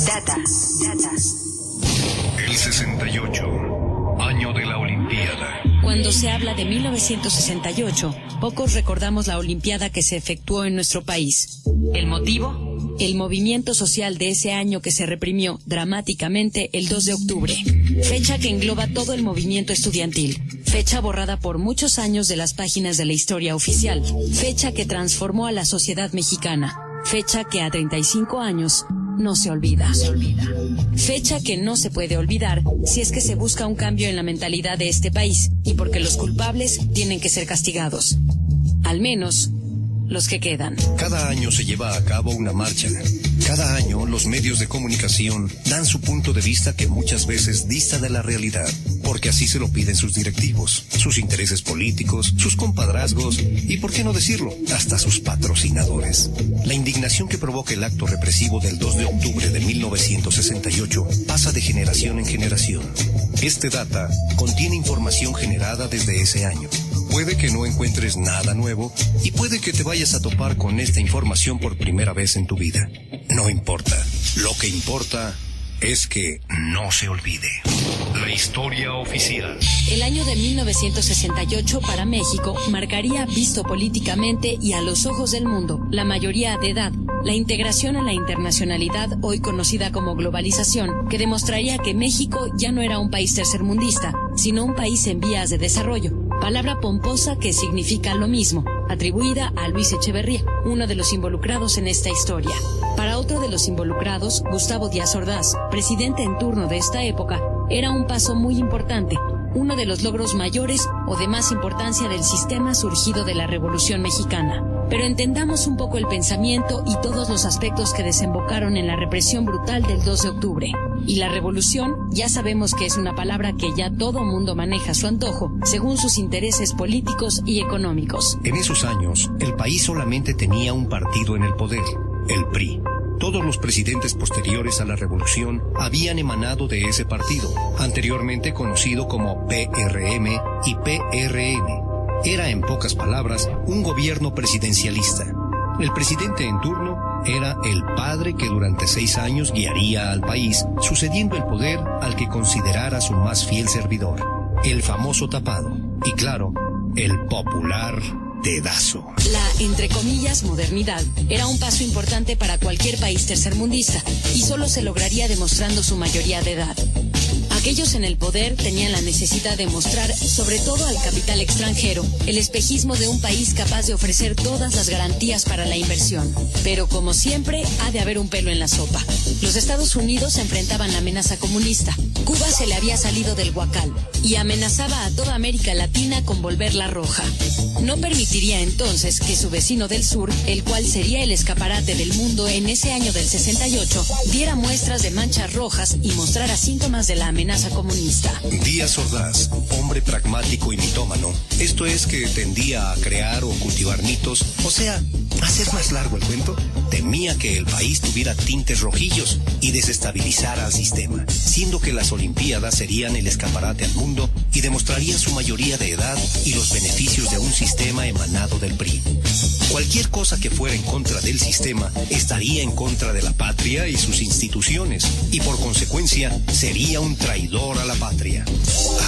Data. El 68, año de la Olimpiada. Cuando se habla de 1968, pocos recordamos la Olimpiada que se efectuó en nuestro país. ¿El motivo? El movimiento social de ese año que se reprimió dramáticamente el 2 de octubre, fecha que engloba todo el movimiento estudiantil, fecha borrada por muchos años de las páginas de la historia oficial, fecha que transformó a la sociedad mexicana, fecha que a 35 años no se olvida. Fecha que no se puede olvidar si es que se busca un cambio en la mentalidad de este país y porque los culpables tienen que ser castigados. Al menos los que quedan. Cada año se lleva a cabo una marcha. Cada año los medios de comunicación dan su punto de vista que muchas veces dista de la realidad, porque así se lo piden sus directivos, sus intereses políticos, sus compadrazgos y, por qué no decirlo, hasta sus patrocinadores. La indignación que provoca el acto represivo del 2 de octubre de 1968 pasa de generación en generación. Este data contiene información generada desde ese año. Puede que no encuentres nada nuevo y puede que te vayas a topar con esta información por primera vez en tu vida. No importa. Lo que importa es que no se olvide. La historia oficial. El año de 1968 para México marcaría, visto políticamente y a los ojos del mundo, la mayoría de edad, la integración a la internacionalidad, hoy conocida como globalización, que demostraría que México ya no era un país tercermundista, sino un país en vías de desarrollo. Palabra pomposa que significa lo mismo, atribuida a Luis Echeverría, uno de los involucrados en esta historia. Para otro de los involucrados, Gustavo Díaz Ordaz, presidente en turno de esta época, era un paso muy importante, uno de los logros mayores o de más importancia del sistema surgido de la Revolución Mexicana. Pero entendamos un poco el pensamiento y todos los aspectos que desembocaron en la represión brutal del 2 de octubre. Y la revolución, ya sabemos que es una palabra que ya todo mundo maneja a su antojo, según sus intereses políticos y económicos. En esos años, el país solamente tenía un partido en el poder, el PRI. Todos los presidentes posteriores a la revolución habían emanado de ese partido, anteriormente conocido como PRM y PRN. Era, en pocas palabras, un gobierno presidencialista. El presidente en turno era el padre que durante 6 años guiaría al país, sucediendo el poder al que considerara su más fiel servidor, el famoso tapado, y claro, el popular dedazo. La, entre comillas, modernidad era un paso importante para cualquier país tercermundista y solo se lograría demostrando su mayoría de edad. Aquellos en el poder tenían la necesidad de mostrar, sobre todo al capital extranjero, el espejismo de un país capaz de ofrecer todas las garantías para la inversión. Pero como siempre, ha de haber un pelo en la sopa. Los Estados Unidos enfrentaban la amenaza comunista. Cuba se le había salido del huacal y amenazaba a toda América Latina con volverla roja. No permitiría entonces que su vecino del sur, el cual sería el escaparate del mundo en ese año del 68, diera muestras de manchas rojas y mostrara síntomas de la amenaza comunista. Díaz Ordaz, hombre pragmático y mitómano, esto es que tendía a crear o cultivar mitos, o sea, hacer más largo el cuento, temía que el país tuviera tintes rojillos y desestabilizara al sistema, siendo que las Olimpiadas serían el escaparate al mundo y demostrarían su mayoría de edad y los beneficios de un sistema emanado del PRI. Cualquier cosa que fuera en contra del sistema estaría en contra de la patria y sus instituciones, y por consecuencia sería un traidor a la patria.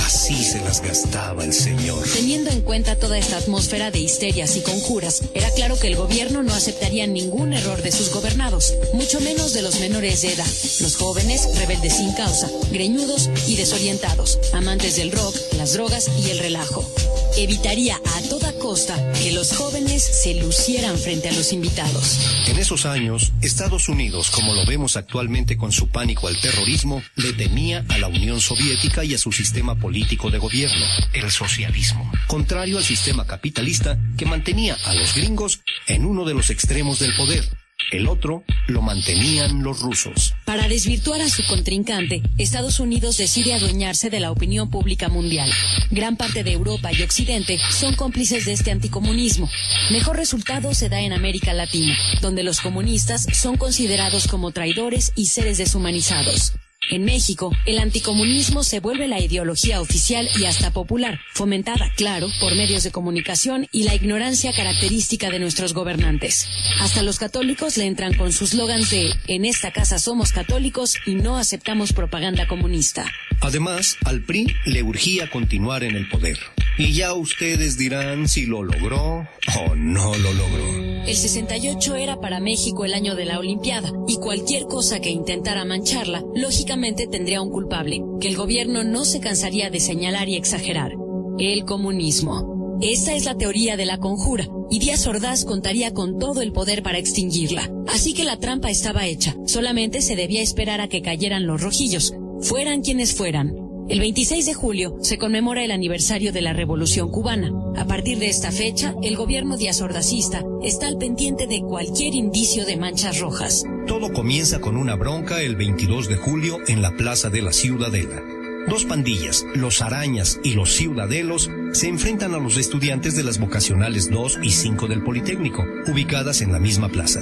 Así se las gastaba el señor. Teniendo en cuenta toda esta atmósfera de histerias y conjuras, era claro que el gobierno no aceptaría ningún error de sus gobernados, mucho menos de los menores de edad, los jóvenes, rebeldes sin causa, greñudos y desorientados, amantes del rock, las drogas y el relajo. Evitaría a toda costa que los jóvenes se lucieran frente a los invitados. En esos años, Estados Unidos, como lo vemos actualmente con su pánico al terrorismo, le temía a la Unión Soviética y a su sistema político de gobierno, el socialismo, contrario al sistema capitalista que mantenía a los gringos en uno de los extremos del poder. El otro lo mantenían los rusos. Para desvirtuar a su contrincante, Estados Unidos decide adueñarse de la opinión pública mundial. Gran parte de Europa y Occidente son cómplices de este anticomunismo. Mejor resultado se da en América Latina, donde los comunistas son considerados como traidores y seres deshumanizados. En México, el anticomunismo se vuelve la ideología oficial y hasta popular, fomentada, claro, por medios de comunicación y la ignorancia característica de nuestros gobernantes. Hasta los católicos le entran con sus slogans de "En esta casa somos católicos y no aceptamos propaganda comunista". Además, al PRI le urgía continuar en el poder. Y ya ustedes dirán si lo logró o no lo logró. El 68 era para México el año de la Olimpiada, y cualquier cosa que intentara mancharla, lógicamente tendría un culpable, que el gobierno no se cansaría de señalar y exagerar: el comunismo. Esta es la teoría de la conjura, y Díaz Ordaz contaría con todo el poder para extinguirla. Así que la trampa estaba hecha, solamente se debía esperar a que cayeran los rojillos, fueran quienes fueran. El 26 de julio se conmemora el aniversario de la Revolución Cubana. A partir de esta fecha, el gobierno díaz-ordazista está al pendiente de cualquier indicio de manchas rojas. Todo comienza con una bronca el 22 de julio en la Plaza de la Ciudadela. Dos pandillas, los Arañas y los Ciudadelos, se enfrentan a los estudiantes de las vocacionales 2 y 5 del Politécnico, ubicadas en la misma plaza.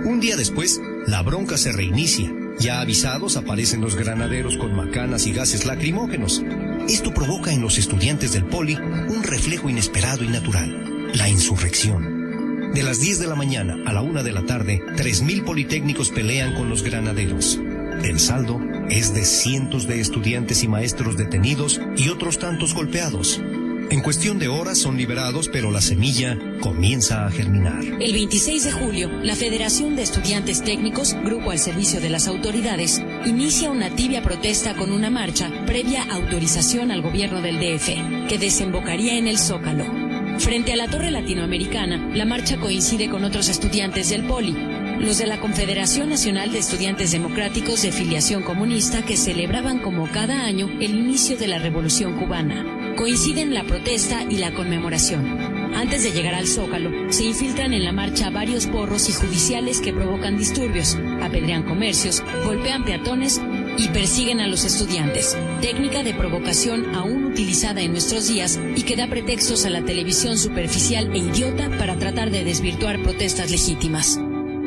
Un día después, la bronca se reinicia. Ya avisados, aparecen los granaderos con macanas y gases lacrimógenos. Esto provoca en los estudiantes del Poli un reflejo inesperado y natural: la insurrección. De las 10 de la mañana a la 1 de la tarde, 3,000 politécnicos pelean con los granaderos. El saldo es de cientos de estudiantes y maestros detenidos y otros tantos golpeados. En cuestión de horas son liberados, pero la semilla comienza a germinar. El 26 de julio, la Federación de Estudiantes Técnicos, grupo al servicio de las autoridades, inicia una tibia protesta con una marcha previa autorización al gobierno del DF, que desembocaría en el Zócalo. Frente a la Torre Latinoamericana, la marcha coincide con otros estudiantes del Poli, los de la Confederación Nacional de Estudiantes Democráticos de Filiación Comunista, que celebraban como cada año el inicio de la Revolución Cubana. Coinciden la protesta y la conmemoración. Antes de llegar al Zócalo, se infiltran en la marcha varios porros y judiciales que provocan disturbios, apedrean comercios, golpean peatones y persiguen a los estudiantes. Técnica de provocación aún utilizada en nuestros días y que da pretextos a la televisión superficial e idiota para tratar de desvirtuar protestas legítimas.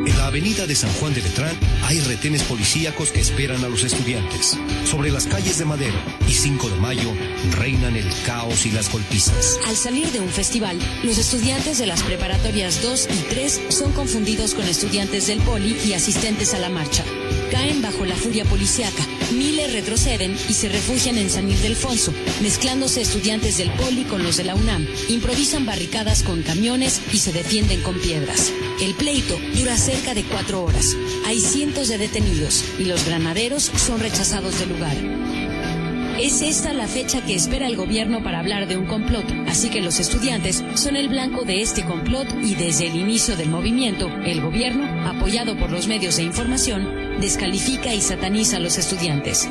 En la avenida de San Juan de Letrán hay retenes policíacos que esperan a los estudiantes. Sobre las calles de Madero y 5 de Mayo reinan el caos y las golpizas. Al salir de un festival, los estudiantes de las preparatorias 2 y 3 son confundidos con estudiantes del Poli y asistentes a la marcha. Caen bajo la furia policíaca. Miles retroceden y se refugian en San Ildefonso, mezclándose estudiantes del Poli con los de la UNAM. Improvisan barricadas con camiones y se defienden con piedras. El pleito dura cerca de 4 horas. Hay cientos de detenidos y los granaderos son rechazados del lugar. Es esta la fecha que espera el gobierno para hablar de un complot, así que los estudiantes son el blanco de este complot y desde el inicio del movimiento, el gobierno, apoyado por los medios de información, descalifica y sataniza a los estudiantes.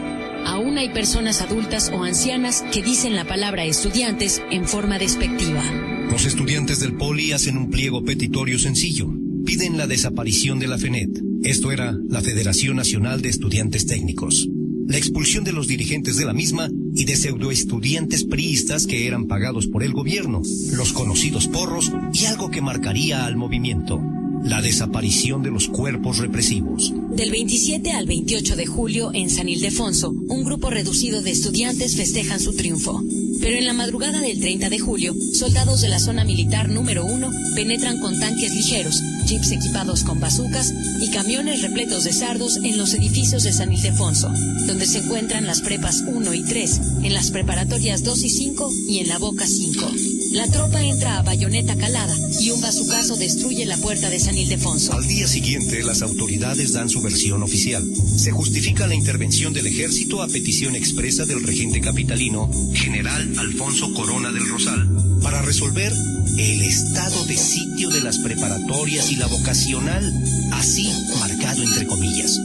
Aún hay personas adultas o ancianas que dicen la palabra estudiantes en forma despectiva. Los estudiantes del Poli hacen un pliego petitorio sencillo. Piden la desaparición de la FENET. Esto era la Federación Nacional de Estudiantes Técnicos. La expulsión de los dirigentes de la misma y de pseudoestudiantes priistas que eran pagados por el gobierno, los conocidos porros y algo que marcaría al movimiento: la desaparición de los cuerpos represivos. Del 27 al 28 de julio, en San Ildefonso, un grupo reducido de estudiantes festejan su triunfo. Pero en la madrugada del 30 de julio, soldados de la zona militar número 1 penetran con tanques ligeros, jeeps equipados con bazucas y camiones repletos de sardos en los edificios de San Ildefonso, donde se encuentran las prepas 1 y 3, en las preparatorias 2 y 5 y en la Boca 5. La tropa entra a bayoneta calada y un bazucazo destruye la puerta de San Ildefonso. Al día siguiente, las autoridades dan su versión oficial. Se justifica la intervención del ejército a petición expresa del regente capitalino, general Alfonso Corona del Rosal, para resolver el estado de sitio de las preparatorias y la vocacional, así marcado entre comillas.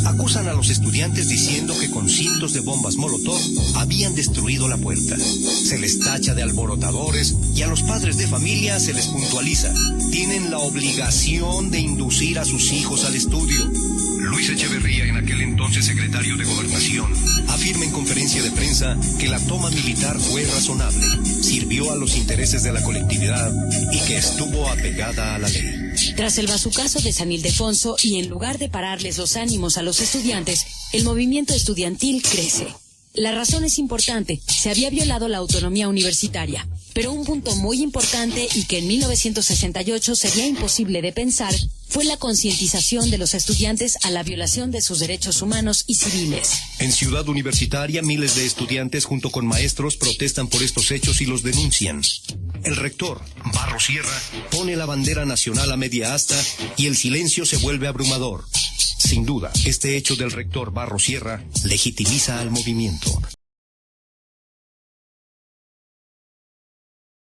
Acusan a los estudiantes diciendo que con cientos de bombas Molotov habían destruido la puerta. Se les tacha de alborotadores y a los padres de familia se les puntualiza: tienen la obligación de inducir a sus hijos al estudio. Luis Echeverría, en aquel entonces secretario de Gobernación, afirma en conferencia de prensa que la toma militar fue razonable, sirvió a los intereses de la colectividad y que estuvo apegada a la ley. Tras el bazucazo de San Ildefonso y en lugar de pararles los ánimos a los estudiantes, el movimiento estudiantil crece. La razón es importante, se había violado la autonomía universitaria, pero un punto muy importante y que en 1968 sería imposible de pensar fue la concientización de los estudiantes a la violación de sus derechos humanos y civiles. En Ciudad Universitaria, miles de estudiantes junto con maestros protestan por estos hechos y los denuncian. El rector, Barros Sierra, pone la bandera nacional a media asta y el silencio se vuelve abrumador. Sin duda, este hecho del rector Barros Sierra legitimiza al movimiento.